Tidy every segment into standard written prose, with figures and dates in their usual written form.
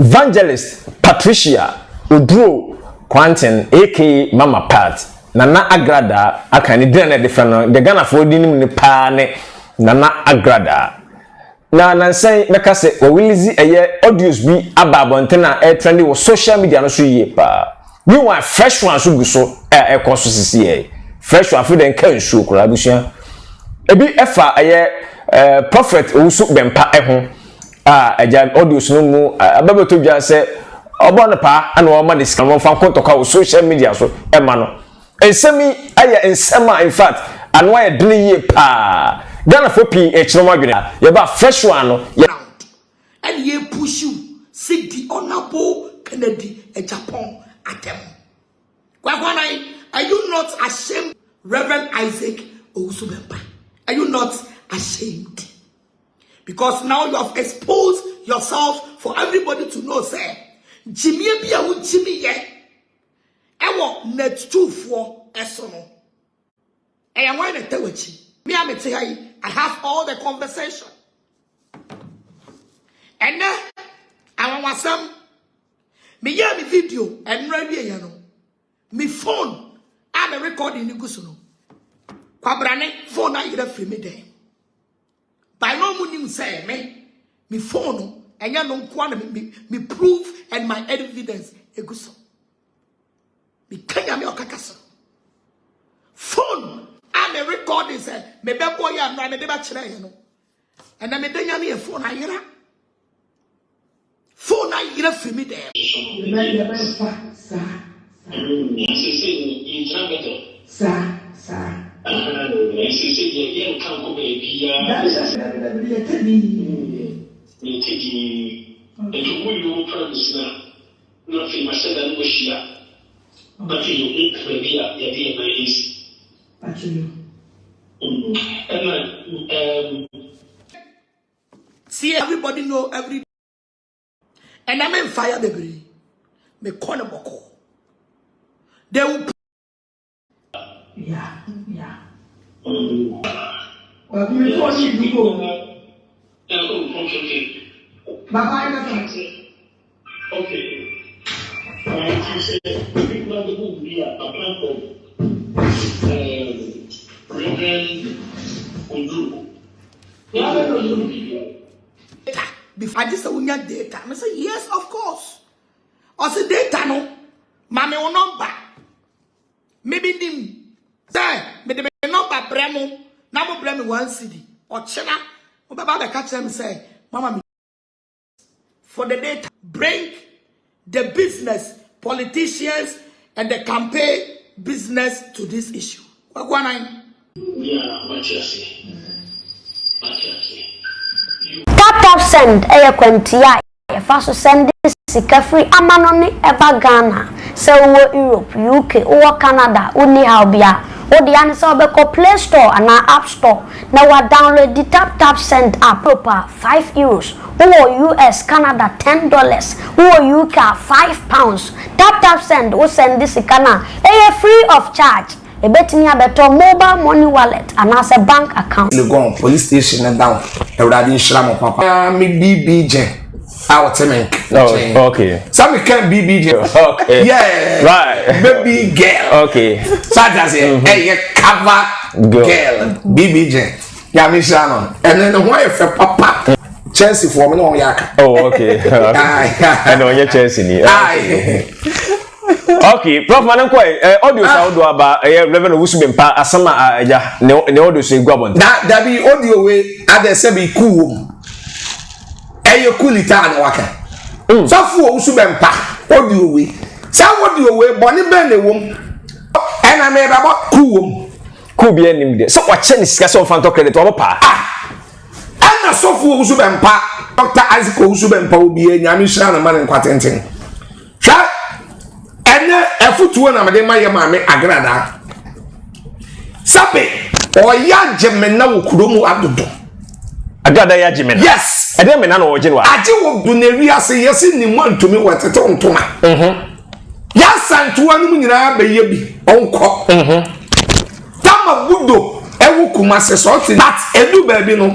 Evangelist Patricia Udro Quantin aka Mama Pat Nana Agradaa akani dena different the Ghana for dinim ni pa ne Nana Agradaa na nansan meka se o release audios bi ababonte na trendy wo social media no so yie pa we want fresh one so guso so sisi fresh one for den kan show kura busua ebi efa prophet Owusu Bempah ho agya audios no mu ababeto dwa se obon pa ana o ma de sika won fa kontoka wo social media so ema no ensemi ensema in fact anu aye dene yie pa Ghana for P echiroma dwene ye ba fresh one no and ye push you see the honorable Kennedy Agyapong atem. Kwaku Annan, are you not ashamed, Reverend Isaac Owusu Bempah? Are you not ashamed? Because now you have exposed yourself for everybody to know, say, Jimmy Bia wu Jimmy ye. Ewo net 2 for esono. I am why the tewachi. Me am I have all the conversation. And then I want some me hear me video and ready ya no. Me phone I'm recording ni gusuno. Kwabrane phone na ira free me there. By no munim say me phone and ya no nkwa me proof and my evidence eguso. Me kanya me okakasa. Phone I'm recording say me be boy ya no me de ba kire ya no. And na me denya me phone ayira. Phone ayira free me there. See, everybody know every. And I'm in fire, baby. Me corner boko. They will. Yeah. Well, before you go. Okay. You say people are going to be a plan for Reverend Owusu. Before I just say we need data, I say yes, of course. I say data no, mama o number. Maybe dim. Say, me the number bremo, na mo bremo 1 cedi. Or chena, o baba be catch them say, mama me for the data, bring the business, politicians, and the campaign business to this issue. Kwaku Annan. Yeah, what you say? Tap send kwentia faso send sika free amanoni eba Ghana se wo Europe UK wo Canada uni how bia wo de an se obeko Play Store and App Store na wa download the tap send app proper €5 wo US Canada $10 wo UK £5 tap send wo send this sika na free of charge a betting better mobile money wallet and as a bank account. You go on police station and down. Everybody shram papa. Me BBJ. Our team. Oh, okay. Some can BBJ. Okay. Yeah. Right. Baby girl. Okay. So that's it. Hey, cover girl. BBJ. Yeah, me shram. And then why if papa Chelsea for me no yaka. Oh, okay. I know you're Chelsea. Okay, Prof Mananko, audio sound about Reverend Owusu Bempah asama aja ne audio so igwabon. That be audio we ade se be cool. Kulita na waka. So fu Owusu Bempah audio we. Say audio we boni be ne wom. And I me baba cool. Cool be enim de. So what change sika so fan to credit obo pa. And so fu Owusu Bempah, Dr. Isaac Owusu Bempah obi nyame hira na man kwatenten. Sha efutuo na mede maye maame Agradaa sabe oya jemena wo kuromu adodo Agradaa ya jemena yes ede mena na oje wa aje wo do na wiase yesi ni mo antumi wetete ontoma ya santuwa no nyina be ye bi onko tama budo ewu kumase so ti that edu ba bi no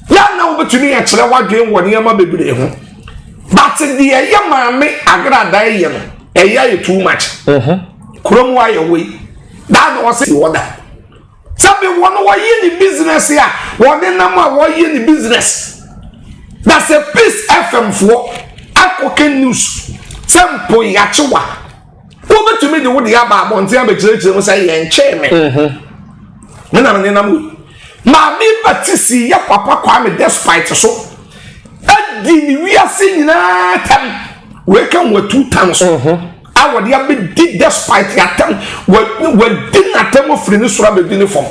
ya na wo betumi ya kire wadwen wo ne ma bebire ho but the yamame Agradaa ye no eya too much krom wa ye we that was the order sabi won wa ye ni business ya won nam wa ye ni business that's a Peace FM for African news sample ya chewa wo betumi de wo de aba abonte abekirekire mo say ye nche me na me nam ma mi batisi ya papa kwa me despite so adi ni wiase nyina tam we kan wa 2 times awodi abi di despite ya tam we di na tam ofri ni sura be ni form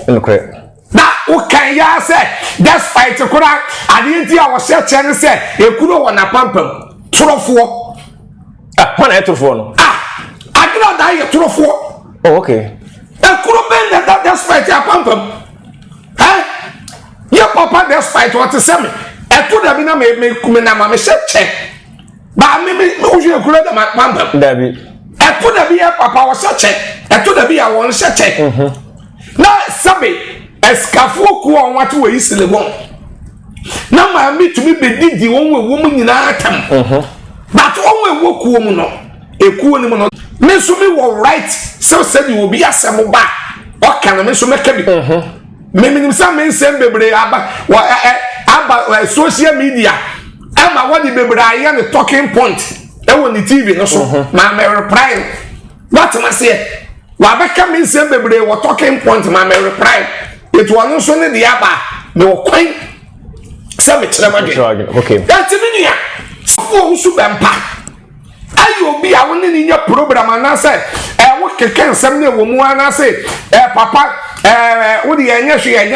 na o kan ya say despite kura adi ti a wo se chen say ekuro wona pampam torofo When I torofo no Agradaa ye torofo oh okay ekuro ben that despite ya pampam your papa despite what to say me eto da bi na me kume na ma me check ba me o je ekuro da ma pampam Dabi eto da bi ya papa wo check eto da bi ya won check na sabe eskafo ku on wat we isile bon na ma mi tumi be didi won we wo mu nyina atam but on we wo ku mu no ekuo ni mu no me so me wo right so said you will be asem ba o kan me so me ka bi me minim sa me nsem bebre aba social media ama what the bebre aye ne talking point e won the TV no so ma me reply what ma say wa ba ka me nsem bebre wo talking point ma me reply it won so ne the aba me wo kwan se me kire ma de okay that me nia Owusu Bempah ayo bi a woni ni nya program anase wo keke nsem ne wo mu anase papa wo di enya hwe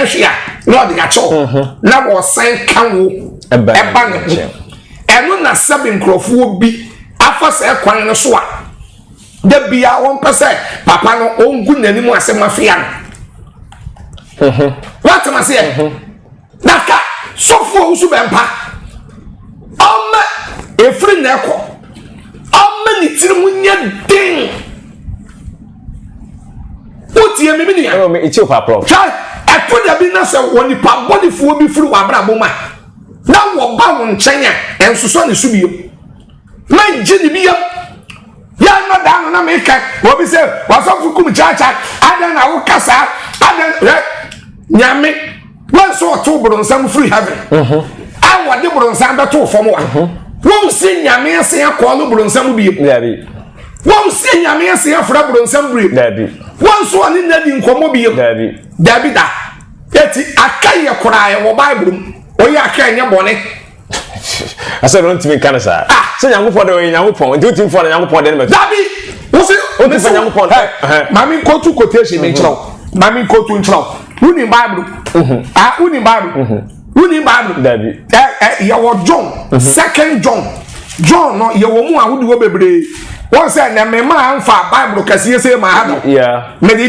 no de acho na wo san kan wo eba ne eno na sabe nkrofo bi afa se kwan no so a da bia won pese papa no ongu nanimu asem afia what am I say naka sofo Owusu Bempah efri na ekọ ni tirimu nya den otie me ni ya me iti opa prof try eto da bi na se woni pa body fo bi furu wa bra boma na wo ba won nchen ya ensoso ne su biyo man je ni biyo ya no da na me ka wo bi se wa so fu Kumchacha adan na wo kasa adan nyame wan so to bronsam free heaven awo de bronsam be to fom wa won se nyame ase akọ bronsam bi Dabi won se nyame ase afra bronsam bi Dabi won so ani na di nkomo bi Dabi da eti akaye korae wo bible oyi akaye nya bone asa don't me kan sa so Nyankopon de oyi Nyankopon do team for Nyankopon de me Dabi wo se o de Nyankopon mami kotu quotation me chiro mami kotu nchiro uni bible uni bible uni bible Dabi ya wo John 2 John no ye wo mu ahudi wo bebre won say na me ma amfa bible kase se ma ha yeah me de